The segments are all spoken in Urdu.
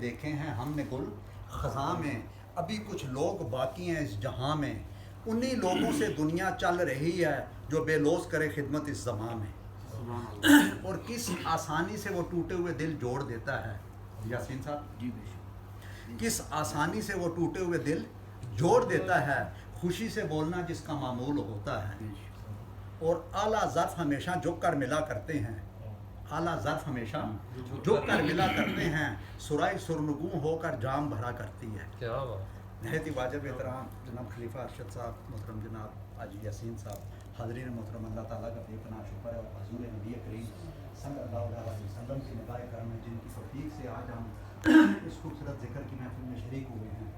دیکھے ہیں ہم نے گل خزاں میں، ابھی کچھ لوگ باقی ہیں اس جہاں میں، انہی لوگوں سے دنیا چل رہی ہے جو بے لوث کرے خدمت اس زمان میں، اور کس آسانی سے وہ ٹوٹے ہوئے دل جوڑ دیتا ہے. یاسین صاحب کس آسانی سے وہ ٹوٹے ہوئے دل جوڑ دیتا ہے، خوشی سے بولنا جس کا معمول ہوتا ہے، اور اعلیٰ ظرف ہمیشہ جھک کر ملا کرتے ہیں، اعلیٰ ظرف ہمیشہ جھک کر ملا کرتے ہیں، سرائی سرنگوں ہو کر جام بھرا کرتی ہے. نہایت ہی واجب احترام جناب خلیفہ ارشد صاحب، محترم جناب حاجی یاسین صاحب، حاضرین محترم، اللہ تعالیٰ کا بے پناہ شکر ہے اور حضور نبی کریم صلی اللہ علیہ وسلم کی نگاہ کرم ہے جن کی توفیق سے آج ہم اس خوبصورت ذکر کی محفل میں شریک ہوئے ہیں.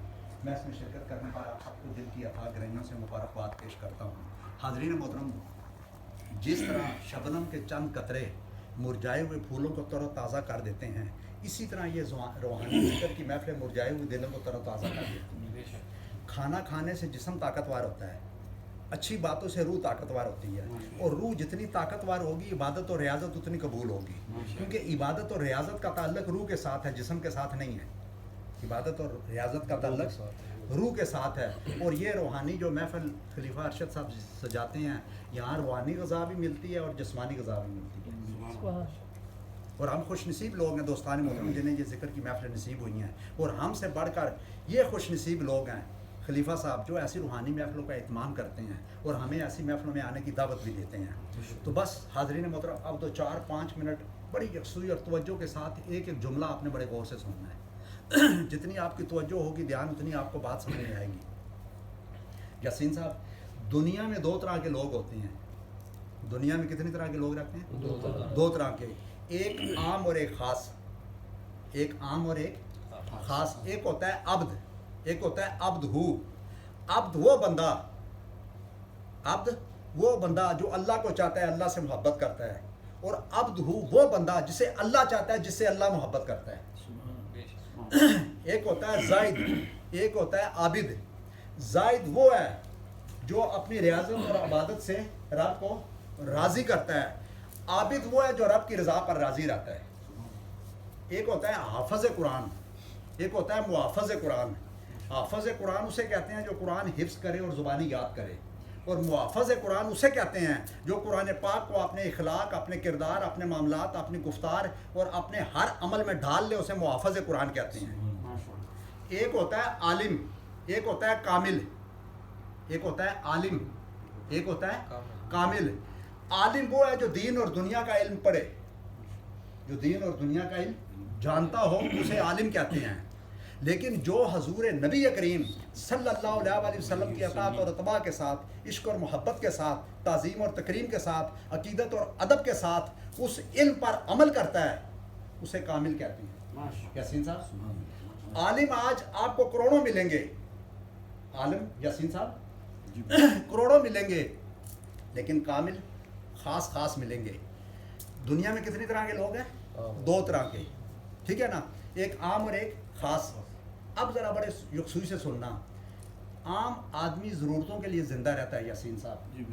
میں اس میں شرکت کرنے پر آپ سب کو دل کی اتھاہ گرہنیوں سے مبارکباد پیش کرتا ہوں. حاضرین محترم، جس طرح شبنم کے چند قطرے مرجھائے ہوئے پھولوں کو تر و تازہ کر دیتے ہیں، اسی طرح یہ روحانی ذکر کی محفل مرجھائے ہوئے دلوں کو تر و تازہ کر دیتی ہیں. کھانا کھانے سے جسم طاقتور ہوتا ہے، اچھی باتوں سے روح طاقتور ہوتی ہے، اور روح جتنی طاقتور ہوگی عبادت اور ریاضت اتنی قبول ہوگی، کیونکہ عبادت اور ریاضت کا تعلق روح کے ساتھ ہے، جسم کے ساتھ نہیں ہے. عبادت اور ریاضت کا تعلق روح کے ساتھ ہے. اور یہ روحانی جو محفل خلیفہ ارشد صاحب سجاتے ہیں، یہاں روحانی غذا بھی ملتی ہے اور جسمانی غذا بھی ملتی ہے. اور ہم خوش نصیب لوگ ہیں دوستان محترم جنہیں یہ ذکر کی محفل نصیب ہوئی ہیں، اور ہم سے بڑھ کر یہ خوش نصیب لوگ ہیں خلیفہ صاحب جو ایسی روحانی محفلوں کا اہتمام کرتے ہیں اور ہمیں ایسی محفلوں میں آنے کی دعوت بھی دیتے ہیں. تو بس حاضرین محترم، اب تو 4-5 منٹ بڑی یکسوئی اور توجہ کے ساتھ ایک ایک جملہ آپ نے بڑے غور سے سننا ہے. جتنی آپ کی توجہ ہوگی دھیان، اتنی آپ کو بات سمجھ میں آئے گی. یاسین صاحب، دنیا میں 2 طرح کے لوگ ہوتے ہیں. دنیا میں کتنی طرح کے لوگ رہتے ہیں؟ 2 طرح کے، ایک عام اور ایک خاص. ایک عام اور ایک خاص. ایک ہوتا ہے عبد، ایک ہوتا ہے عبد ہو. عبد وہ بندہ جو اللہ کو چاہتا ہے، اللہ سے محبت کرتا ہے، اور عبد ہو وہ بندہ جسے اللہ چاہتا ہے، جس سے اللہ محبت کرتا ہے. ایک ہوتا ہے زائد، ایک ہوتا ہے عابد. زائد وہ ہے جو اپنی ریاضت اور عبادت سے رب کو راضی کرتا ہے. عابد وہ ہے جو رب کی رضا پر راضی رہتا ہے. ایک ہوتا ہے حافظ قرآن، ایک ہوتا ہے محافظ قرآن. حافظ قرآن اسے کہتے ہیں جو قرآن حفظ کرے اور زبانی یاد کرے، اور محافظ قرآن اسے کہتے ہیں جو قرآن پاک کو اپنے اخلاق، اپنے کردار، اپنے معاملات، اپنی گفتار اور اپنے ہر عمل میں ڈھال لے. اسے محافظ قرآن کہتے ہیں. ایک ہوتا ہے عالم، ایک ہوتا ہے کامل. ایک ہوتا ہے عالم، ایک ہوتا ہے کامل. عالم وہ ہے جو دین اور دنیا کا علم پڑھے، جو دین اور دنیا کا علم جانتا ہو، اسے عالم کہتے ہیں. لیکن جو حضور نبی کریم صلی اللہ علیہ وسلم کی اطاعت اور اتباع کے ساتھ، عشق اور محبت کے ساتھ، تعظیم اور تکریم کے ساتھ، عقیدت اور ادب کے ساتھ اس علم پر عمل کرتا ہے، اسے کامل کہتے ہیں. یاسین صاحب، عالم آج آپ کو کروڑوں ملیں گے. عالم یاسین صاحب کروڑوں ملیں گے، لیکن کامل خاص ملیں گے. دنیا میں کتنی طرح کے لوگ ہیں؟ 2 طرح کے، ٹھیک ہے نا؟ ایک عام اور ایک خاص. اب ذرا بڑے یکسوئی سے سننا. عام آدمی ضرورتوں کے لیے زندہ رہتا ہے یاسین صاحب.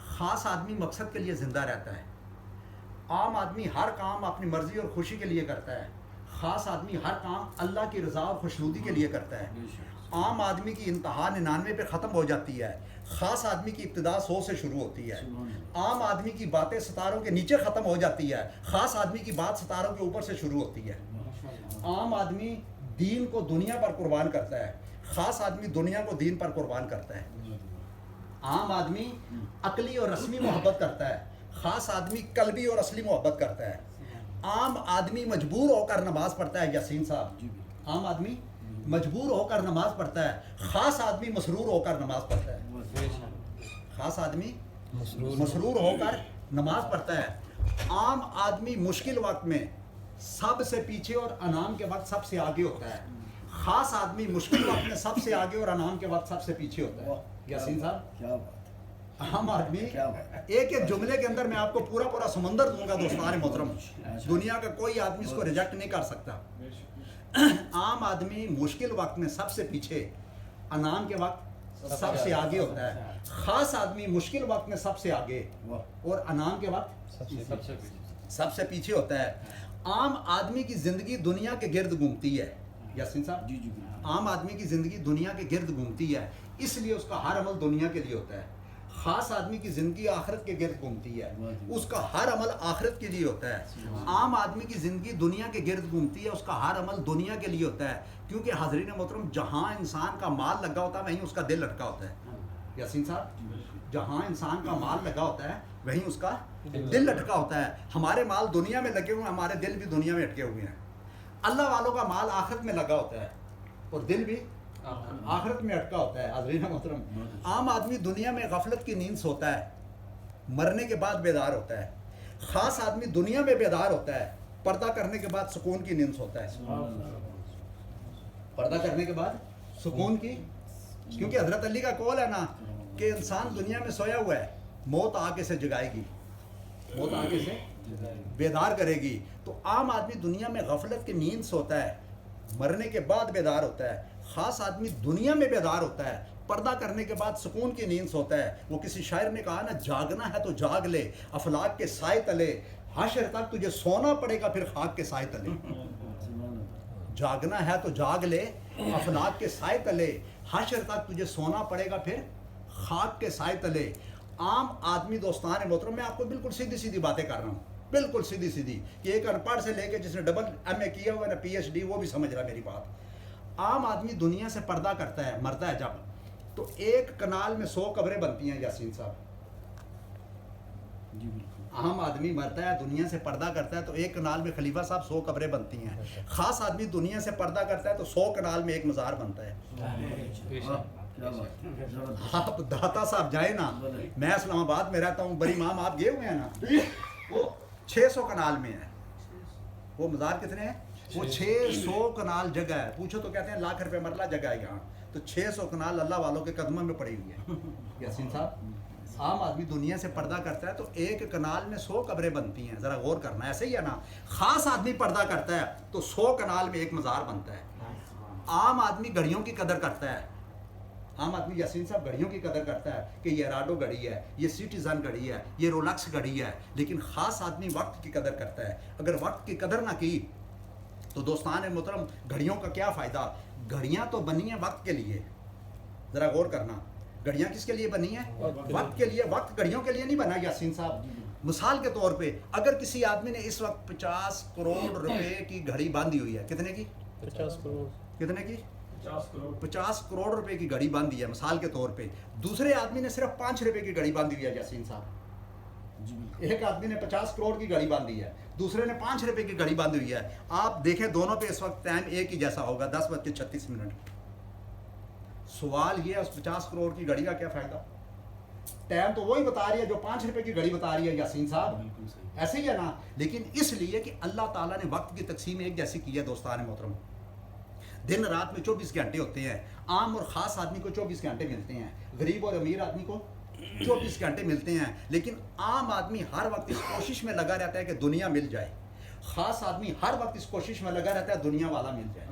خاص آدمی مقصد کے لیے زندہ رہتا ہے. عام آدمی ہر کام اپنی مرضی اور خوشی کے لیے کرتا ہے. خاص آدمی ہر کام اللہ کی رضا اور خوشنودی کے لیے کرتا ہے. عام آدمی کی انتہا 99 پہ ختم ہو جاتی ہے، خاص آدمی کی ابتدا 100 سے شروع ہوتی ہے. عام آدمی کی باتیں ستاروں کے نیچے ختم ہو جاتی ہے، خاص آدمی کی بات ستاروں کے اوپر سے شروع ہوتی ہے. عام آدمی دین کو دنیا پر قربان کرتا ہے، خاص آدمی دنیا کو دین پر قربان کرتا ہے. عام آدمی عقلی اور رسمی محبت کرتا ہے، خاص آدمی قلبی اور اصلی محبت کرتا ہے. عام آدمی مجبور ہو کر نماز پڑھتا ہے یاسین صاحب. عام آدمی مجبور ہو کر نماز پڑھتا ہے، خاص آدمی مسرور ہو کر نماز پڑھتا ہے. خاص آدمی مسرور ہو کر نماز پڑھتا ہے. عام آدمی مشکل وقت میں سب سے پیچھے اور انعام کے وقت سب سے آگے ہوتا ہے. خاص آدمی مشکل وقت میں سب سے آگے اور انعام کے وقت سب سے پیچھے ہوتا ہے. یاسین صاحب، کیا بات، عام آدمی ایک ایک جملے کے اندر میں آپ کو پورا سمندر دوں گا دوستان محترم. دنیا کا کوئی آدمی اس کو ریجیکٹ نہیں کر سکتا. عام آدمی مشکل وقت میں سب سے پیچھے، انعام کے وقت سب سے آگے ہوتا ہے. خاص آدمی مشکل وقت میں سب سے آگے اور انعام کے وقت سب سے پیچھے ہوتا ہے. عام آدمی کی زندگی دنیا کے گرد گھومتی ہے، یاسین صاحب عام آدمی کی زندگی دنیا کے گرد گھومتی ہے، اس لیے اس کا ہر عمل دنیا کے لیے ہوتا ہے. خاص آدمی کی زندگی آخرت کے گرد گھومتی ہے، اس کا ہر عمل آخرت کے لیے ہوتا ہے. عام آدمی کی زندگی دنیا کے گرد گھومتی ہے، اس کا ہر عمل دنیا کے لیے ہوتا ہے. کیونکہ حاضرین محترم جہاں انسان کا مال لگا ہوتا ہے وہیں اس کا دل لٹکا ہوتا ہے. یاسین صاحب جہاں انسان کا مال لگا ہوتا ہے وہیں اس کا دل لٹکا ہوتا ہے. ہمارے مال دنیا میں لگے ہوئے ہیں، ہمارے دل بھی دنیا میں اٹکے ہوئے ہیں. اللہ والوں کا مال آخرت میں لگا ہوتا ہے اور دل بھی آخرت میں اٹکا ہوتا ہے. حاضرین محترم عام آدمی دنیا میں غفلت کی نیند سوتا ہے، مرنے کے بعد بیدار ہوتا ہے. خاص آدمی دنیا میں بیدار ہوتا ہے، پردہ کرنے کے بعد سکون کی نیند سوتا ہے. پردہ کرنے کے بعد سکون کی، کیونکہ حضرت علی کا قول ہے نا کہ انسان دنیا میں سویا ہوا ہے، موت آ کے سے جگائے گی، موت آ کے سے بیدار کرے گی. تو عام آدمی دنیا میں غفلت کی نیند سوتا ہے، مرنے کے بعد بیدار ہوتا ہے. خاص آدمی دنیا میں بیدار ہوتا ہے، پردہ کرنے کے بعد سکون کی نیند سوتا ہے. وہ کسی شاعر نے کہا نا، جاگنا ہے تو جاگ لے افلاک کے سائے تلے، حشر تک تجھے سونا پڑے گا پھر خاک کے سائے تلے. جاگنا ہے تو جاگ لے افلاک کے سائے تلے، حشر تک تجھے سونا پڑے گا پھر خاک کے سائے تلے. عام آدمی دوستان محترم، میں آپ کو بالکل سیدھی سیدھی باتیں کر رہا ہوں، بالکل سیدھی سیدھی، کہ ایک ان پڑھ سے لے کے جس نے ڈبل ایم اے کیا ہوا ہے نا پی ایچ ڈی، وہ بھی سمجھ رہا ہے میری بات. عام آدمی دنیا سے پردہ کرتا ہے، مرتا ہے جب، تو ایک کنال میں 100 قبریں بنتی ہیں. یاسین صاحب عام آدمی مرتا ہے، دنیا سے پردہ کرتا ہے تو ایک کنال میں خلیفہ صاحب 100 قبریں بنتی ہیں. خاص آدمی دنیا سے پردہ کرتا ہے تو 100 کنال میں ایک مزار بنتا ہے. آپ داتا صاحب جائیں نا، میں اسلام آباد میں رہتا ہوں، بڑی امام آپ گئے ہوئے ہیں نا، وہ 600 کنال میں ہے. وہ مزار کتنے ہیں؟ وہ 600 کنال جگہ ہے. پوچھو تو کہتے ہیں لاکھ روپے مرلہ جگہ ہے یہاں. تو 600 کنال اللہ والوں کے قدموں میں پڑی ہوئی ہے. یاسین صاحب عام آدمی دنیا سے پردہ کرتا ہے تو ایک کنال میں 100 قبریں بنتی ہیں. ذرا غور کرنا، ایسے ہی ہے نا. خاص آدمی پردہ کرتا ہے تو 100 کنال میں ایک مزار بنتا ہے. عام آدمی گھڑیوں کی قدر کرتا ہے. عام آدمی یاسین صاحب گھڑیوں کی قدر کرتا ہے کہ یہ راڈو گھڑی ہے، یہ سٹیزن گھڑی ہے، یہ رولکس گھڑی ہے. لیکن خاص آدمی وقت کی قدر کرتا ہے. اگر وقت کی قدر نہ کی تو دوستان محترم گھڑیوں کا کیا فائدہ؟ گھڑیاں تو بنی ہیں وقت کے لیے. ذرا غور کرنا، گھڑیاں کس کے لیے بنی ہیں؟ وقت کے لیے. وقت گھڑیوں کے لیے نہیں بنا. یاسین صاحب مثال کے طور پہ اگر کسی آدمی نے اس وقت 50 کروڑ روپے کی گھڑی باندھی ہوئی ہے، کتنے کی؟ 50 کروڑ. کتنے کی؟ 50 کروڑ روپے کی گھڑی باندھی ہے مثال کے طور پہ. دوسرے آدمی نے صرف 5 روپے کی گھڑی باندھی ہوئی ہے. یاسین صاحب ایک آدمی نے 50 کروڑ کی گھڑی باندھی ہے، دوسرے نے 5 روپے کی گھڑی باندھی ہوئی ہے. آپ دیکھیں دونوں پہ اس وقت ٹائم ایک ہی جیسا ہوگا، 10:36. سوال یہ ہے اس 50 کروڑ کی گھڑی کا کیا فائدہ؟ ٹائم تو وہی بتا رہی ہے جو 5 روپے کی گھڑی بتا رہی ہے. یاسین صاحب ایسے ہی ہے نا. لیکن اس لیے کہ اللہ تعالیٰ نے وقت کی تقسیم ایک جیسی کی ہے. دوستان محترم دن رات میں 24 گھنٹے ہوتے ہیں. عام اور خاص آدمی کو 24 گھنٹے ملتے ہیں، غریب اور امیر آدمی کو 24 گھنٹے ملتے ہیں. لیکن عام آدمی ہر وقت اس کوشش میں لگا رہتا ہے کہ دنیا مل جائے. خاص آدمی ہر وقت اس کوشش میں لگا رہتا ہے دنیا والا مل جائے.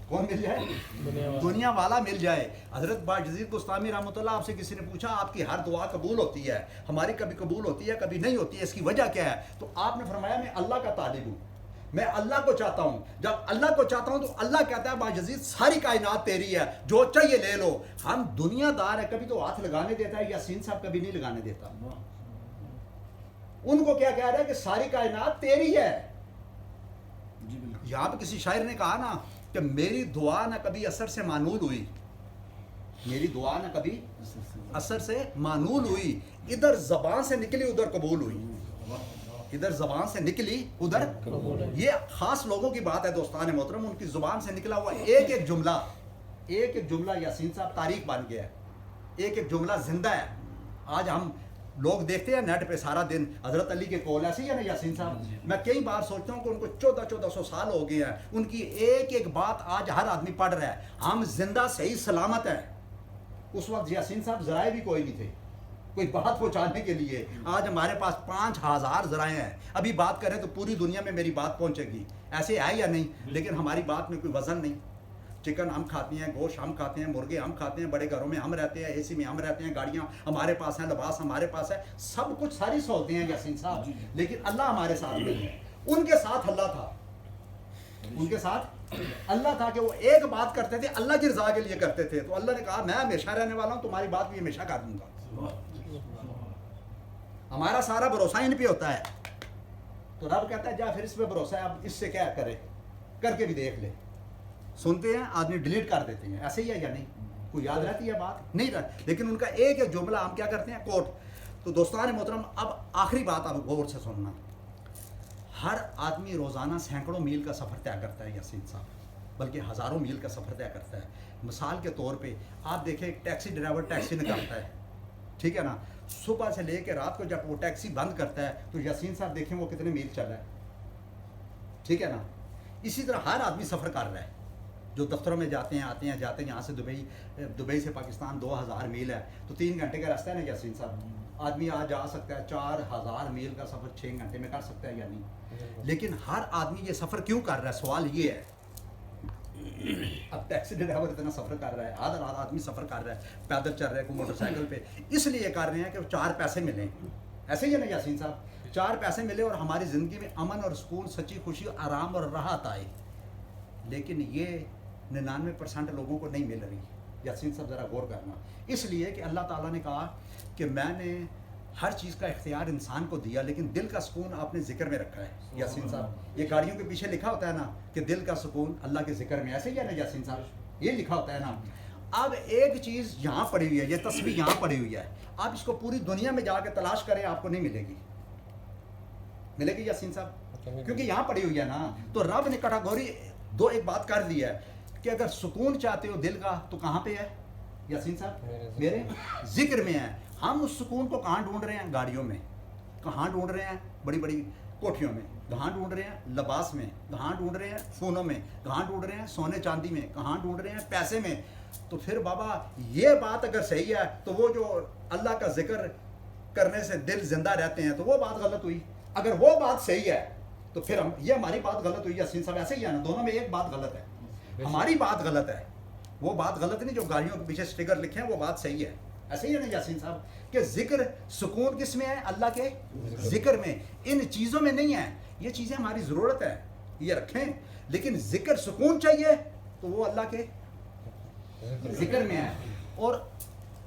کون مل جائے؟ دنیا والا مل جائے. حضرت باجزید بستامی رحمۃ اللہ، آپ سے کسی نے پوچھا آپ کی ہر دعا قبول ہوتی ہے، ہماری کبھی قبول ہوتی ہے کبھی نہیں ہوتی ہے، اس کی وجہ کیا ہے؟ تو آپ نے فرمایا میں اللہ کا طالب ہوں، میں اللہ کو چاہتا ہوں. جب اللہ کو چاہتا ہوں تو اللہ کہتا ہے باجزید ساری کائنات تیری ہے، جو چاہیے لے لو. ہم دنیا دار ہے، کبھی تو ہاتھ لگانے دیتا ہے. یاسین صاحب کبھی نہیں لگانے دیتا. ان کو کیا کہہ رہا ہے کہ ساری کائنات تیری ہے. یہاں پہ کسی شاعر نے کہا نا کہ میری دعا نہ کبھی اثر سے مانول ہوئی، میری دعا نہ کبھی اثر سے مانول ہوئی، ادھر زبان سے نکلی ادھر قبول ہوئی، ادھر زبان سے نکلی ادھر. یہ خاص لوگوں کی بات ہے دوستان محترم. ان کی زبان سے نکلا ہوا ایک ایک جملہ یاسین صاحب تاریخ بن گیا ہے. ایک ایک جملہ زندہ ہے. آج ہم لوگ دیکھتے ہیں نیٹ پہ سارا دن حضرت علی کے قول، ایسے ہی ہے نا یاسین صاحب. میں کئی بار سوچتا ہوں کہ ان کو 1400 سال ہو گئے ہیں، ان کی ایک ایک بات آج ہر آدمی پڑھ رہا ہے. ہم زندہ صحیح سلامت ہیں. اس وقت یاسین صاحب ذرائع بھی کوئی نہیں تھے کوئی بات پہنچانے کے لیے. آج ہمارے پاس 5000 ذرائع ہیں. ابھی بات کریں تو پوری دنیا میں میری بات پہنچے گی. ایسے ہے یا نہیں؟ لیکن ہماری بات میں کوئی وزن نہیں. چکن ہم کھاتے ہیں، گوشت ہم کھاتے ہیں، مرغے ہم کھاتے ہیں، بڑے گھروں میں ہم رہتے ہیں، اے سی میں ہم رہتے ہیں، گاڑیاں ہمارے پاس ہیں، لباس ہمارے پاس ہے، سب کچھ ساری سہولتیں ہیں یاسین صاحب. لیکن اللہ ہمارے ساتھ نہیں ہے. ان کے ساتھ اللہ تھا. ان کے ساتھ اللہ تھا کہ وہ ایک بات کرتے تھے اللہ کی رضا کے لیے کرتے تھے. تو اللہ نے کہا میں ہمیشہ رہنے والا ہوں, تمہاری بات بھی ہمیشہ کر دوں گا. ہمارا سارا بھروسہ ان پہ ہوتا ہے. تو رب کہتا ہے جا پھر اس پہ بھروسہ ہے, اب اس سے کیا کرے, کر کے بھی دیکھ لے. سنتے ہیں آدمی ڈیلیٹ کر دیتے ہیں, ایسے ہی ہے یا نہیں؟ کوئی یاد رہتی ہے بات؟ نہیں رہتی. لیکن ان کا ایک ایک جملہ ہم کیا کرتے ہیں, کوٹ. تو دوستان محترم, اب آخری بات آپ غور سے سننا. ہر آدمی روزانہ سینکڑوں میل کا سفر طے کرتا ہے یاسین صاحب, بلکہ ہزاروں میل کا سفر طے کرتا ہے. مثال کے طور پہ آپ دیکھیں ایک ٹیکسی ڈرائیور ٹیکسی نکالتا ہے, ٹھیک ہے نا, صبح سے لے کے رات کو جب وہ ٹیکسی بند کرتا ہے تو یاسین صاحب دیکھیں وہ کتنے میل چل رہا ہے, ٹھیک ہے نا. اسی طرح ہر آدمی سفر کر رہا ہے, جو دفتروں میں جاتے ہیں آتے ہیں جاتے ہیں. یہاں سے دبئی سے پاکستان 2000 میل ہے, تو 3 گھنٹے کا راستہ ہے نا یاسین صاحب. آدمی آج جا سکتا ہے 4000 میل کا سفر 6 گھنٹے میں کر سکتا ہے یا نہیں؟ لیکن ہر آدمی یہ سفر کیوں کر رہا ہے, سوال یہ ہے. اب ٹیکسی ڈرائیور اتنا سفر کر رہا ہے, آدھا آدمی سفر کر رہا ہے, پیدل چل رہا ہے, کوئی موٹر سائیکل پہ, اس لیے کر رہے ہیں کہ 4 پیسے ملیں. ایسے ہی ہے نا یاسین صاحب, 4 پیسے ملے اور ہماری زندگی میں امن اور سکون, سچی خوشی, آرام اور راحت آئے. لیکن یہ 99% لوگوں کو نہیں مل رہی. یاسین صاحب ذرا غور کرنا. اس لیے کہ اللہ تعالیٰ نے کہا کہ میں نے ہر چیز کا اختیار انسان کو دیا, لیکن دل کا سکون آپ نے ذکر میں رکھا ہے. یاسین صاحب, یہ گاڑیوں کے پیچھے لکھا ہوتا ہے نا کہ دل کا سکون اللہ کے ذکر میں, ایسے ہی ہے نا یاسین صاحب, یہ لکھا ہوتا ہے نا. اب ایک چیز یہاں پڑی ہوئی ہے, یہ تصویر یہاں پڑی ہوئی ہے, آپ اس کو پوری دنیا میں جا کے تلاش کریں, آپ کو نہیں ملے گی. ملے گی یاسین صاحب؟ کیونکہ یہاں پڑی ہوئی ہے نا. تو رب نے کیٹاگوری ایک بات کر دی ہے کہ اگر سکون چاہتے ہو دل کا تو کہاں پہ ہے یاسین صاحب؟ میرے ذکر میں ہے. ہم اس سکون کو کہاں ڈھونڈ رہے ہیں؟ گاڑیوں میں. کہاں ڈھونڈ رہے ہیں؟ بڑی بڑی کوٹھیوں میں. کہاں ڈھونڈ رہے ہیں؟ لباس میں. کہاں ڈھونڈ رہے ہیں؟ فونوں میں. کہاں ڈھونڈ رہے ہیں؟ سونے چاندی میں. کہاں ڈھونڈ رہے ہیں؟ پیسے میں. تو پھر بابا یہ بات اگر صحیح ہے تو وہ جو اللہ کا ذکر کرنے سے دل زندہ رہتے ہیں تو وہ بات غلط ہوئی. اگر وہ بات صحیح ہے تو پھر یہ ہماری بات غلط ہوئی. یاسین صاحب ایسے ہی ہے نا, دونوں میں ایک بات غلط ہے. ہماری بات غلط ہے, وہ بات غلط نہیں جو گاڑیوں کے پیچھے اسٹیکر لکھے ہیں, وہ بات صحیح ہے. ایسے ہی ہے نا یاسین صاحب کہ ذکر سکون کس میں ہے؟ اللہ کے ذکر میں. ان چیزوں میں نہیں ہے. یہ چیزیں ہماری ضرورت ہے, یہ رکھیں, لیکن ذکر سکون چاہیے تو وہ اللہ کے ذکر میں ہے. اور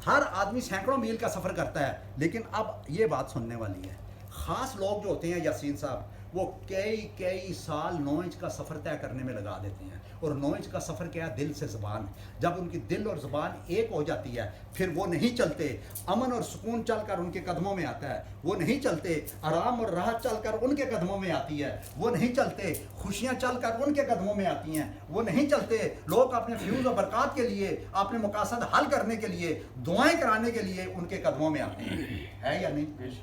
ہر آدمی سینکڑوں میل کا سفر کرتا ہے. لیکن اب یہ بات سننے والی ہے, خاص لوگ جو ہوتے ہیں یاسین صاحب, وہ کئی سال 9 انچ کا سفر طے کرنے میں لگا دیتے ہیں. اور 9 انچ کا سفر کیا ہے؟ دل سے زبان. جب ان کی دل اور زبان ایک ہو جاتی ہے پھر وہ نہیں چلتے. امن اور سکون چل کر ان کے قدموں میں آتا ہے. وہ نہیں چلتے. آرام اور راحت چل کر ان کے قدموں میں آتی ہے. وہ نہیں چلتے. خوشیاں چل کر ان کے قدموں میں آتی ہیں. وہ نہیں چلتے. لوگ اپنے فیوز و برکات کے لیے, اپنے مقاصد حل کرنے کے لیے, دعائیں کرانے کے لیے ان کے قدموں میں آتے ہیں. ہے یا نہیں؟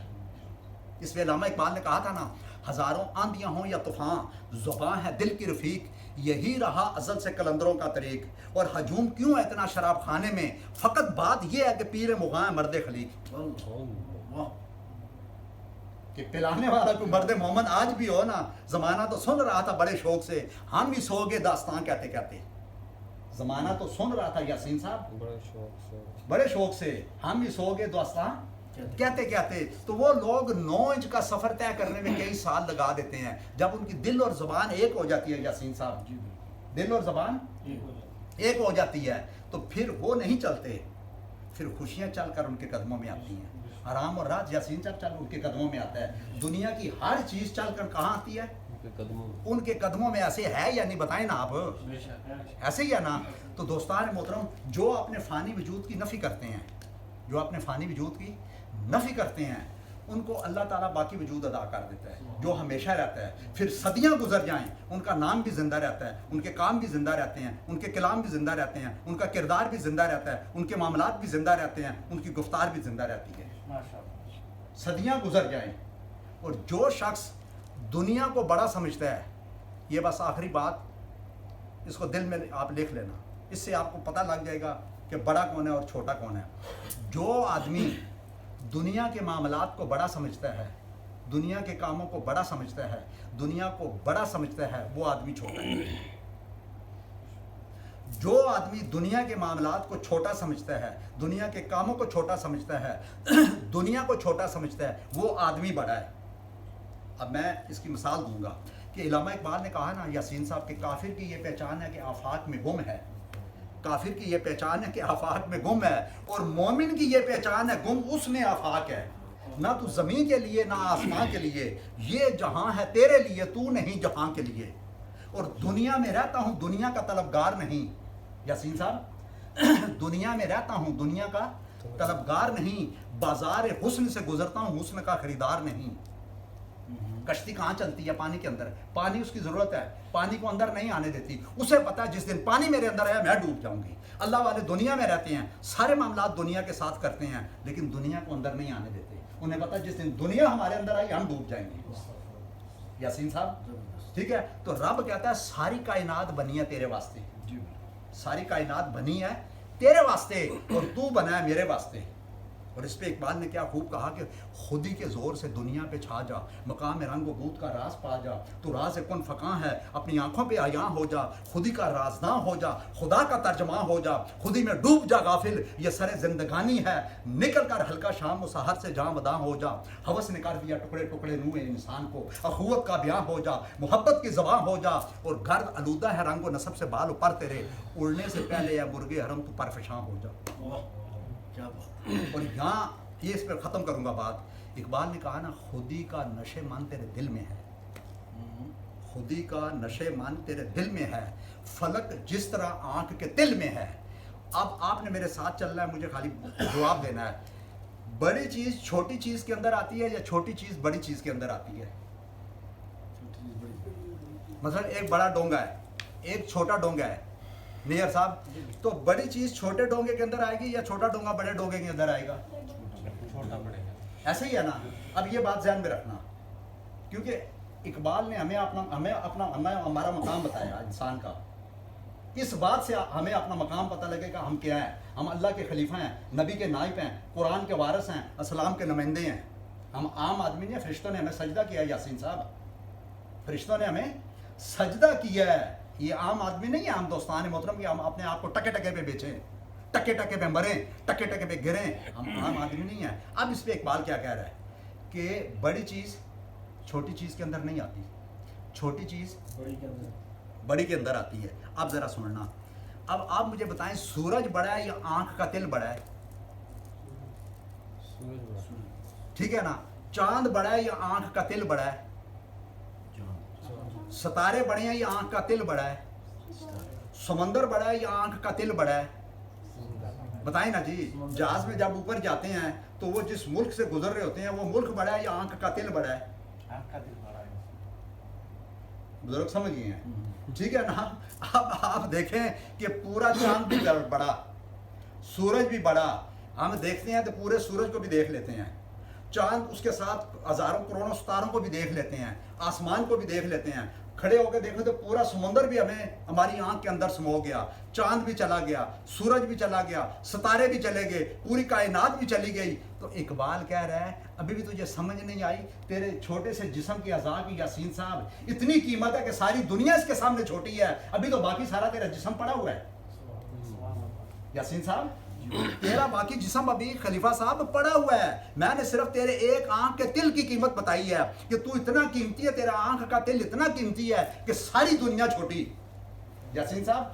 اس میں علامہ اقبال نے کہا تھا نا, ہزاروں آندیاں ہوں یا طوفان, زباں ہے دل کی رفیق, یہی رہا ازل سے قلندروں کا طریق. اور ہجوم کیوں ہے اتنا شراب خانے میں, فقط بات یہ ہے کہ پیر مغاں ہے مرد خلیق. کہ پلانے والا کوئی مرد مومن آج بھی ہو نا. زمانہ تو سن رہا تھا بڑے شوق سے, ہم بھی سو گے داستان کہتے کہتے. زمانہ تو سن رہا تھا یاسین صاحب بڑے شوق سے, ہم بھی سو گے داستان کہتے کہتے. تو وہ لوگ 9 انچ کا سفر طے کرنے میں کئی سال لگا دیتے ہیں. جب ان کی دل اور زبان ایک ہو جاتی ہے یاسین صاحب, دل اور زبان ایک ہو جاتی ہے تو پھر وہ نہیں چلتے. پھر خوشیاں چل کر ان کے قدموں میں آتی ہیں. آرام اور راحت یاسین صاحب چل ان کے قدموں میں آتا ہے. دنیا کی ہر چیز چل کر کہاں آتی ہے؟ ان کے قدموں میں. ایسے ہے یا نہیں بتائیں نا آپ, ایسے ہی ہے نا. تو دوستان محترم, جو اپنے فانی وجود کی نفی کرتے ہیں, جو اپنے فانی وجود کی نفی کرتے ہیں, ان کو اللہ تعالیٰ باقی وجود ادا کر دیتا ہے جو ہمیشہ رہتا ہے. پھر صدیاں گزر جائیں ان کا نام بھی زندہ رہتا ہے, ان کے کام بھی زندہ رہتے ہیں, ان کے کلام بھی زندہ رہتے ہیں, ان کا کردار بھی زندہ رہتا ہے, ان کے معاملات بھی زندہ رہتے ہیں, ان کی گفتار بھی زندہ رہتی ہے. صدیاں گزر جائیں. اور جو شخص دنیا کو بڑا سمجھتا ہے, یہ بس آخری بات اس کو دل میں آپ لکھ لینا, اس سے آپ کو پتہ لگ جائے گا کہ بڑا کون ہے اور چھوٹا کون ہے. جو آدمی دنیا کے معاملات کو بڑا سمجھتا ہے, دنیا کے کاموں کو بڑا سمجھتا ہے, دنیا کو بڑا سمجھتا ہے, وہ آدمی چھوٹا ہے. جو آدمی دنیا کے معاملات کو چھوٹا سمجھتا ہے, دنیا کے کاموں کو چھوٹا سمجھتا ہے, دنیا کو چھوٹا سمجھتا ہے, وہ آدمی بڑا ہے. اب میں اس کی مثال دوں گا کہ کہ علامہ اقبال نے کہا نا یاسین صاحب کہ کافر کی یہ پہچان ہے کہ آفاق میں گم ہے، کافر کی یہ پہچان ہے کہ آفاق میں گم ہے، اور مومن کی یہ پہچان ہے گم اس میں آفاق ہے، نہ تو زمین کے لیے نہ آسمان کے لیے، یہ جہاں ہے تیرے لیے، تو نہیں جہاں کے لیے، اور دنیا میں رہتا ہوں دنیا کا طلبگار نہیں، یاسین صاحب دنیا میں رہتا ہوں دنیا کا طلبگار نہیں، بازار حسن سے گزرتا ہوں حسن کا خریدار نہیں۔ کشتی کہاں چلتی ہے؟ پانی کے اندر، پانی اس کی ضرورت ہے، پانی کو اندر نہیں آنے دیتی، اسے پتا ہے جس دن پانی میرے اندر آیا میں ڈوب جاؤں گی۔ اللہ والے دنیا میں رہتے ہیں، سارے معاملات دنیا کے ساتھ کرتے ہیں، لیکن دنیا کو اندر نہیں آنے دیتے، انہیں پتا جس دن دنیا ہمارے اندر آئی ہم ڈوب جائیں گے۔ یاسین صاحب ٹھیک ہے، تو رب کہتا ہے ساری کائنات بنی ہے تیرے واسطے، ساری کائنات بنی ہے تیرے واسطے اور تو بنا ہے میرے واسطے۔ اور اس پہ اقبال نے کیا خوب کہا کہ خودی کے زور سے دنیا پہ چھا جا، مقام رنگ و بود کا راز پا جا، تو راز کن فقاں ہے اپنی آنکھوں پہ عیاں ہو جا، خودی کا رازداں ہو جا، خدا کا ترجمہ ہو جا، خودی میں ڈوب جا غافل، یہ سر زندگانی ہے، نکل کر ہلکا شام و سحر سے جاں مداں ہو جا، ہوس نے کر دیا ٹکڑے ٹکڑے نوح انسان کو، اخوت کا بیاں ہو جا، محبت کی زباں ہو جا، اور گرد آلودہ ہے رنگ و نسب سے بال و پر تیرے، اڑنے سے پہلے یا مرغے حرم تو پرفشاں ہو جا۔ اور یہاں یہ اس پر ختم کروں گا بات، اقبال نے کہا نا خودی کا نشے من تیرے دل میں ہے، خودی کا نشے من تیرے دل میں ہے، فلک جس طرح آنکھ کے تل میں ہے۔ اب آپ نے میرے ساتھ چلنا ہے، مجھے خالی جواب دینا ہے، بڑی چیز چھوٹی چیز کے اندر آتی ہے یا چھوٹی چیز بڑی چیز کے اندر آتی ہے؟ مثلا ایک بڑا ڈونگا ہے ایک چھوٹا ڈونگا ہے نیئر صاحب، تو بڑی چیز چھوٹے ڈونگے کے اندر آئے گی یا چھوٹا ڈونگا بڑے ڈونگے کے اندر آئے گا؟ ایسے ہی ہے نا۔ اب یہ بات ذہن میں رکھنا، کیونکہ اقبال نے ہمیں ہمارا مقام بتایا انسان کا، اس بات سے ہمیں اپنا مقام پتہ لگے گا ہم کیا ہیں، ہم اللہ کے خلیفہ ہیں، نبی کے نائب ہیں، قرآن کے وارث ہیں، اسلام کے نمائندے ہیں، ہم عام آدمی نہیں ہیں۔ فرشتوں نے ہمیں سجدہ کیا ہے یاسین صاحب، فرشتوں نے ہمیں سجدہ کیا ہے، یہ عام آدمی نہیں ہے۔ ہم دوستان محترم کہ ہم اپنے آپ کو ٹکے ٹکے پہ بیچیں، ٹکے ٹکے پہ مریں، ٹکے ٹکے پہ گریں، ہم عام آدمی نہیں ہیں۔ اب اس پہ اقبال کیا کہہ رہا ہے کہ بڑی چیز چھوٹی چیز کے اندر نہیں آتی، چھوٹی چیز بڑی کے اندر آتی ہے۔ اب ذرا سننا، اب آپ مجھے بتائیں سورج بڑا ہے یا آنکھ کا تل بڑا ہے؟ ٹھیک ہے نا، چاند بڑا ہے یا آنکھ کا تل بڑا ہے؟ ستارے بڑے ہیں یا آنکھ کا تل بڑا ہے؟ سمندر بڑا ہے یا آنکھ کا تل بڑا ہے؟ بتائیں نا جی۔ جہاز میں جب اوپر جاتے ہیں تو وہ جس ملک سے گزر رہے ہوتے ہیں وہ ملک بڑا ہے یا آنکھ کا تل بڑا ہے؟ بزرگ سمجھ گئے ہیں، ٹھیک ہے نا۔ اب آپ دیکھیں کہ پورا چاند بھی بڑا، سورج بھی بڑا، ہم دیکھتے ہیں تو پورے سورج کو بھی دیکھ لیتے ہیں، چاند اس کے ساتھ ہزاروں کروڑوں ستاروں کو بھی دیکھ لیتے ہیں، آسمان کو بھی دیکھ لیتے ہیں، کھڑے ہو کے دیکھو تو پورا سمندر بھی ہمیں ہماری آنکھ کے اندر سمو گیا، چاند بھی چلا گیا، سورج بھی چلا گیا، ستارے بھی چلے گئے، پوری کائنات بھی چلی گئی۔ تو اقبال کہہ رہا ہے ابھی بھی تجھے سمجھ نہیں آئی، تیرے چھوٹے سے جسم کی اعضاء کی یاسین صاحب اتنی قیمت ہے کہ ساری دنیا اس کے سامنے چھوٹی ہے، ابھی تو باقی سارا تیرا جسم پڑا ہوا ہے یاسین صاحب، تیرا باقی جسم ابھی خلیفہ صاحب پڑا ہوا ہے، میں نے صرف تیرے ایک آنکھ کے تل کی قیمت بتائی ہے کہ تو اتنا قیمتی ہے، تیرا آنکھ کا تل اتنا قیمتی ہے کہ ساری دنیا چھوٹی۔ یاسین صاحب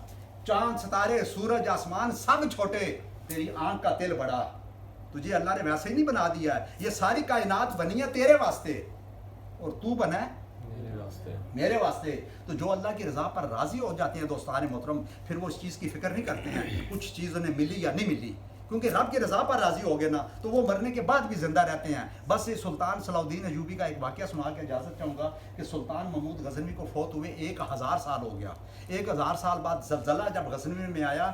چاند ستارے سورج آسمان سب چھوٹے، تیری آنکھ کا تل بڑا، تجھے اللہ نے ویسے ہی نہیں بنا دیا ہے، یہ ساری کائنات بنی ہے تیرے واسطے اور تو بنا ہے میرے واسطے۔ تو جو اللہ کی رضا پر راضی ہو جاتے ہیں دوستان محترم، پھر وہ اس چیز کی فکر نہیں کرتے ہیں کچھ چیز انہیں ملی یا نہیں ملی، کیونکہ رب کی رضا پر راضی ہو گئے نا تو وہ مرنے کے بعد بھی زندہ رہتے ہیں۔ بس یہ سلطان صلاح الدین ایوبی کا ایک واقعہ سنا کے اجازت چاہوں گا کہ سلطان محمود غزنوی کو فوت ہوئے 1000 سال ہو گیا، 1000 سال بعد زلزلہ جب غزنوی میں آیا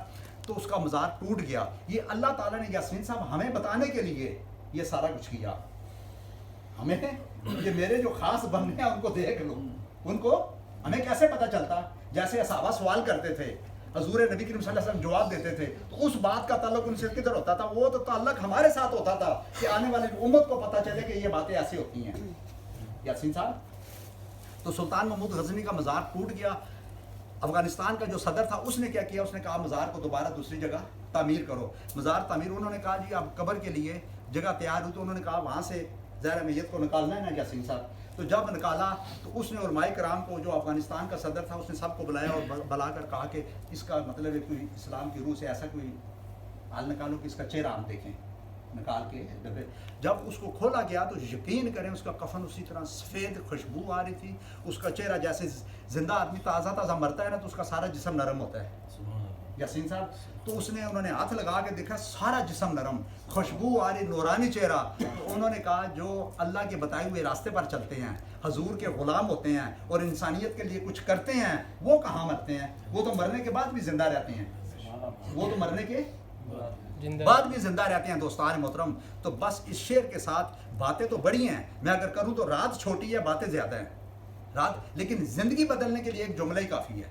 تو اس کا مزار ٹوٹ گیا۔ یہ اللہ تعالیٰ نے یاسین صاحب ہمیں بتانے کے لیے یہ سارا کچھ کیا، ہمیں یہ میرے جو خاص بندے ہیں ان کو دیکھ لو، ان کو ہمیں کیسے پتہ چلتا؟ جیسے صحابہ سوال کرتے تھے، حضور نبی کریم صلی اللہ علیہ وسلم جواب دیتے تھے، تو اس بات کا تعلق ان سے کدھر ہوتا تھا؟ وہ تو تعلق ہمارے ساتھ ہوتا تھا کہ آنے والی امت کو پتہ چلے کہ یہ باتیں ایسی ہوتی ہیں یاسین صاحب۔ تو سلطان محمود غزنوی کا مزار ٹوٹ گیا، افغانستان کا جو صدر تھا اس نے کیا کیا، اس نے کہا مزار کو دوبارہ دوسری جگہ تعمیر کرو، مزار تعمیر، انہوں نے کہا جی اب قبر کے لیے جگہ تیار ہوئی، تو انہوں نے کہا وہاں سے ظاہر میت کو نکالنا ہے نا یاسین صاحب. تو جب نکالا تو اس نے علماء کرام کو, جو افغانستان کا صدر تھا, اس نے سب کو بلایا اور بلا کر کہا کہ اس کا مطلب ہے کوئی اسلام کی روح سے ایسا کوئی حال نکالو کہ اس کا چہرہ ہم دیکھیں. نکال کے ڈبے جب اس کو کھولا گیا تو یقین کریں اس کا کفن اسی طرح سفید خوشبو آ رہی تھی, اس کا چہرہ جیسے زندہ آدمی تازہ تازہ مرتا ہے نا تو اس کا سارا جسم نرم ہوتا ہے یاسین صاحب. تو اس نے, انہوں نے ہاتھ لگا کے دیکھا سارا جسم نرم, خوشبو آ رہی, نورانی چہرہ. تو انہوں نے کہا جو اللہ کے بتائے ہوئے راستے پر چلتے ہیں, حضور کے غلام ہوتے ہیں اور انسانیت کے لیے کچھ کرتے ہیں, وہ کہاں مرتے ہیں؟ وہ تو مرنے کے بعد بھی زندہ رہتے ہیں, وہ تو مرنے کے بعد بھی زندہ رہتے ہیں دوستان محترم. تو بس اس شعر کے ساتھ باتیں تو بڑی ہیں, میں اگر کروں تو رات چھوٹی ہے, باتیں زیادہ ہیں رات, لیکن زندگی بدلنے کے لیے ایک جملہ ہی کافی ہے.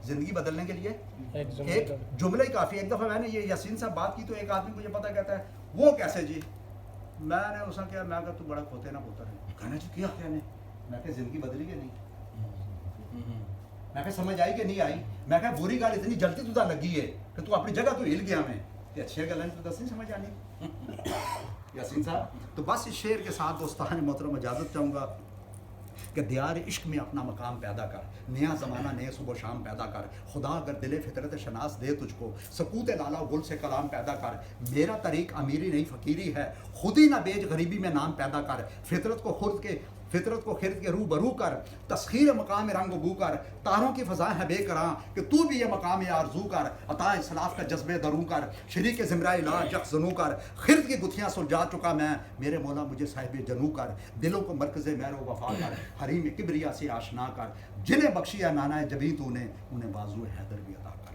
زندگی بدلنے کے لیے ایک جملہ ہی کافی ہے. ایک دفعہ میں نے یہ یاسین صاحب بات کی تو ایک آدمی مجھے پتہ کہتا ہے وہ کیسے جی, میں نے اس نے کہا, میں اگر تو بڑا کھوتے نہ ہوتا رہے, کہنا جی کیا کیا نے, میں کہ زندگی بدلی کہ نہیں, میں کہ سمجھ آئی کہ نہیں آئی, میں کہ بری گال اتنی جلدی تو لگی ہے کہ تو اپنی جگہ تو ہل گیا میں, کہ اچھے گلیں تو دس نہیں سمجھ آنی یاسین صاحب. تو بس اس شعر کے ساتھ دوستان محترم اجازت چاہوں گا کہ دیار عشق میں اپنا مقام پیدا کر, نیا زمانہ نئے صبح و شام پیدا کر, خدا اگر دل فطرت شناس دے تجھ کو, سکوت لالا گل سے کلام پیدا کر, میرا طریق امیری نہیں فقیری ہے, خود ہی نہ بیچ غریبی میں نام پیدا کر, فطرت کو خرد کے روبرو کر, تسخیر مقام رنگ و بو کر, تاروں کی فضا ہے بے کراں کہ تو بھی یہ مقام آرزو کر, عطا اسلاف کا جذبے دروں کر, شریک زمرہ علاج یخ زنو کر, خرد کی گتھیاں سلجھا چکا میں, میرے مولا مجھے صاحب جنو کر, دلوں کو مرکز مہر و وفا کر, حریم کبریا سے آشنا کر, جنہیں بخشی ہے نانا جبیں تو نے, انہیں بازو حیدر بھی عطا کر.